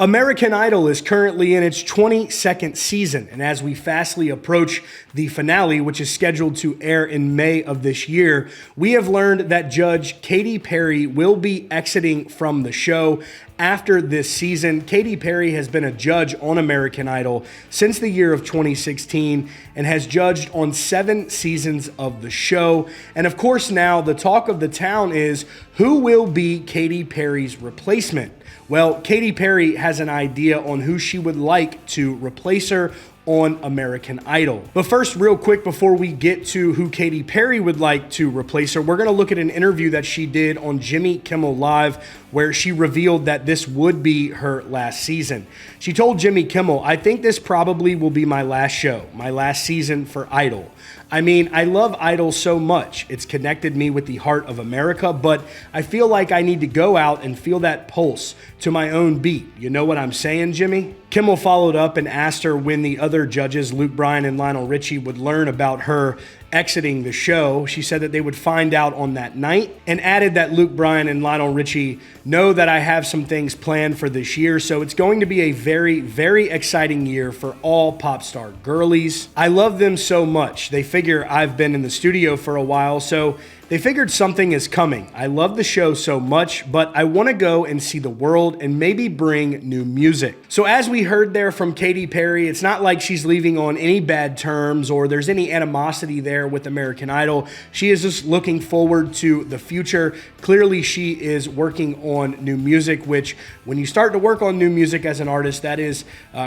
American Idol is currently in its 22nd season, and as we fastly approach the finale, which is scheduled to air in May of this year, we have learned that Judge Katy Perry will be exiting from the show after this season. Katy Perry has been a judge on American Idol since the year of 2016 and has judged on 7 seasons of the show. And of course, now the talk of the town is who will be Katy Perry's replacement? Well, Katy Perry has an idea on who she would like to replace her on American Idol. But first, real quick, before we get to who Katy Perry would like to replace her, we're going to look at an interview that she did on Jimmy Kimmel Live, where she revealed that this would be her last season. She told Jimmy Kimmel, "I think this probably will be my last show, my last season for Idol. I mean, I love Idol so much. It's connected me with the heart of America, but I feel like I need to go out and feel that pulse to my own beat. You know what I'm saying, Jimmy?" Kimmel followed up and asked her when the other judges, Luke Bryan and Lionel Richie, would learn about her exiting the show. She said that they would find out on that night and added that Luke Bryan and Lionel Richie know that I have some things planned for this year, so it's going to be a very, very exciting year for all pop star girlies. I love them so much. They figure I've been in the studio for a while, so they figured something is coming. I love the show so much, but I want to go and see the world and maybe bring new music. So as we heard there from Katy Perry, it's not like she's leaving on any bad terms or there's any animosity there with American Idol. She is just looking forward to the future. Clearly, she is working on new music, which when you start to work on new music as an artist, that is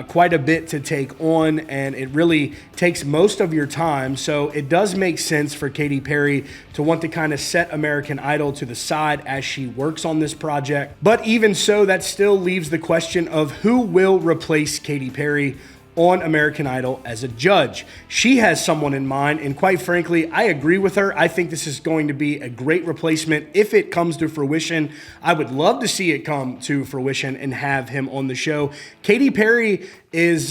quite a bit to take on, and it really takes most of your time. So it does make sense for Katy Perry to want to kind of set American Idol to the side as she works on this project. But even so, that still leaves the question of who will replace Katy Perry on American Idol as a judge. She has someone in mind, and quite frankly, I agree with her. I think this is going to be a great replacement if it comes to fruition. I would love to see it come to fruition and have him on the show. Katy Perry is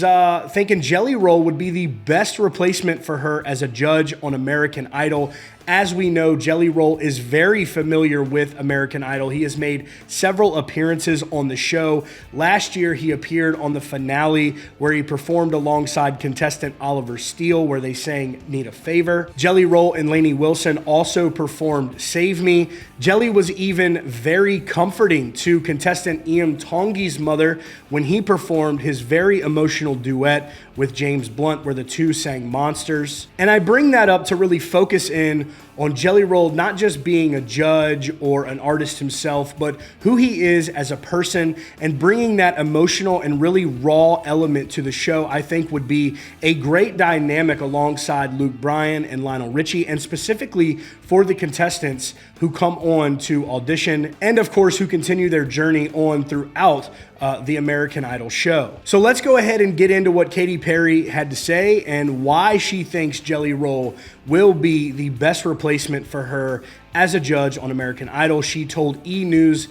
thinking Jelly Roll would be the best replacement for her as a judge on American Idol. As we know, Jelly Roll is very familiar with American Idol. He has made several appearances on the show. Last year, he appeared on the finale where he performed alongside contestant Oliver Steele, where they sang Need a Favor. Jelly Roll and Lainey Wilson also performed Save Me. Jelly was even very comforting to contestant Ian Tongi's mother when he performed his very emotional duet with James Blunt, where the two sang Monsters. And I bring that up to really focus in on Jelly Roll not just being a judge or an artist himself, but who he is as a person, and bringing that emotional and really raw element to the show, I think would be a great dynamic alongside Luke Bryan and Lionel Richie, and specifically for the contestants who come on to audition and of course who continue their journey on throughout the American Idol show. So let's go ahead and get into what Katy Perry had to say and why she thinks Jelly Roll will be the best replacement for her as a judge on American Idol. She told E! News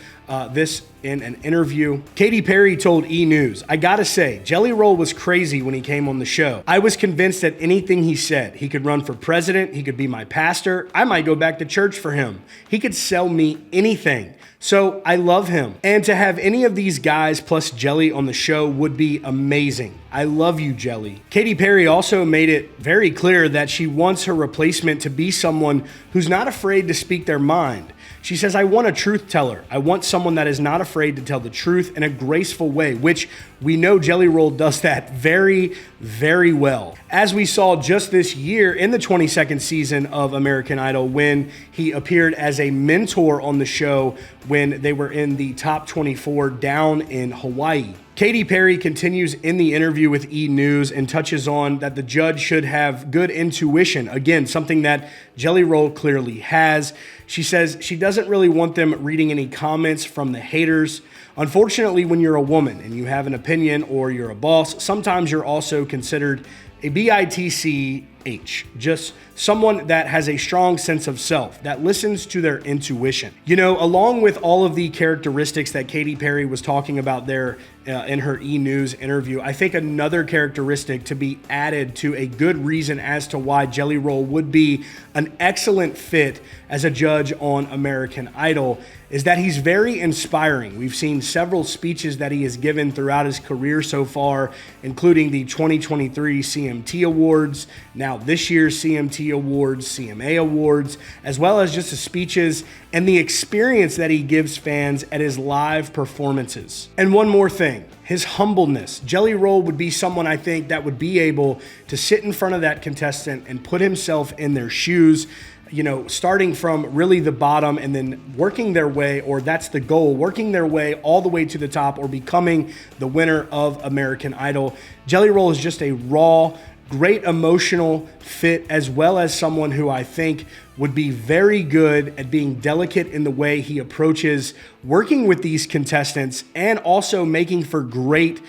this in an interview. Katy Perry told E! News, "I gotta say, Jelly Roll was crazy when he came on the show. I was convinced that anything he said, he could run for president, he could be my pastor, I might go back to church for him. He could sell me anything. So I love him. And to have any of these guys plus Jelly on the show would be amazing. I love you, Jelly." Katy Perry also made it very clear that she wants her replacement to be someone who's not afraid to speak their mind. She says, "I want a truth teller. I want someone that is not afraid to tell the truth in a graceful way," which we know Jelly Roll does that very, very well. As we saw just this year in the 22nd season of American Idol, when he appeared as a mentor on the show when they were in the top 24 down in Hawaii. Katy Perry continues in the interview with E! News and touches on that the judge should have good intuition. Again, something that Jelly Roll clearly has. She says she doesn't really want them reading any comments from the haters. Unfortunately, when you're a woman and you have an opinion or you're a boss, sometimes you're also considered a bitch. Just someone that has a strong sense of self, that listens to their intuition. You know, along with all of the characteristics that Katy Perry was talking about there in her E! News interview, I think another characteristic to be added to a good reason as to why Jelly Roll would be an excellent fit as a judge on American Idol is that he's very inspiring. We've seen several speeches that he has given throughout his career so far, including the 2023 CMT Awards, now this year's CMT Awards, CMA Awards, as well as just the speeches and the experience that he gives fans at his live performances. And one more thing, his humbleness. Jelly Roll would be someone I think that would be able to sit in front of that contestant and put himself in their shoes, you know, starting from really the bottom and then working their way, or that's the goal, working their way all the way to the top or becoming the winner of American Idol. Jelly Roll is just a raw, great emotional fit, as well as someone who I think would be very good at being delicate in the way he approaches working with these contestants and also making for great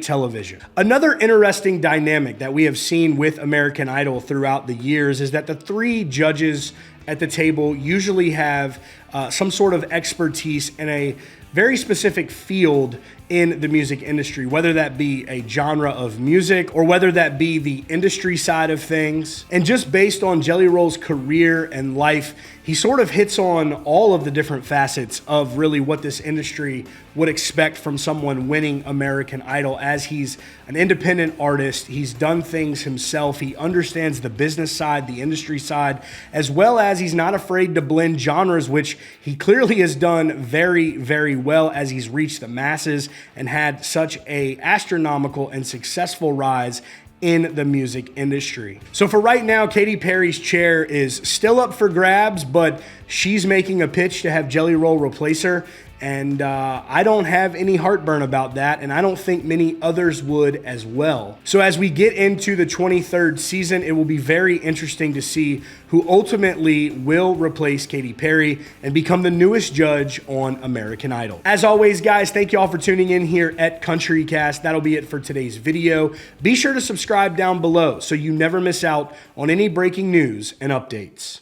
television. Another interesting dynamic that we have seen with American Idol throughout the years is that the three judges at the table usually have some sort of expertise in a very specific field in the music industry, whether that be a genre of music or whether that be the industry side of things. And just based on Jelly Roll's career and life, he sort of hits on all of the different facets of really what this industry would expect from someone winning American Idol, as he's an independent artist. He's done things himself. He understands the business side, the industry side, as well as he's not afraid to blend genres, which he clearly has done very, very well as he's reached the masses and had such a astronomical and successful rise in the music industry. So for right now, Katy Perry's chair is still up for grabs, but she's making a pitch to have Jelly Roll replace her. And I don't have any heartburn about that, and I don't think many others would as well. So as we get into the 23rd season, it will be very interesting to see who ultimately will replace Katy Perry and become the newest judge on American Idol. As always, guys, thank you all for tuning in here at CountryCast. That'll be it for today's video. Be sure to subscribe down below so you never miss out on any breaking news and updates.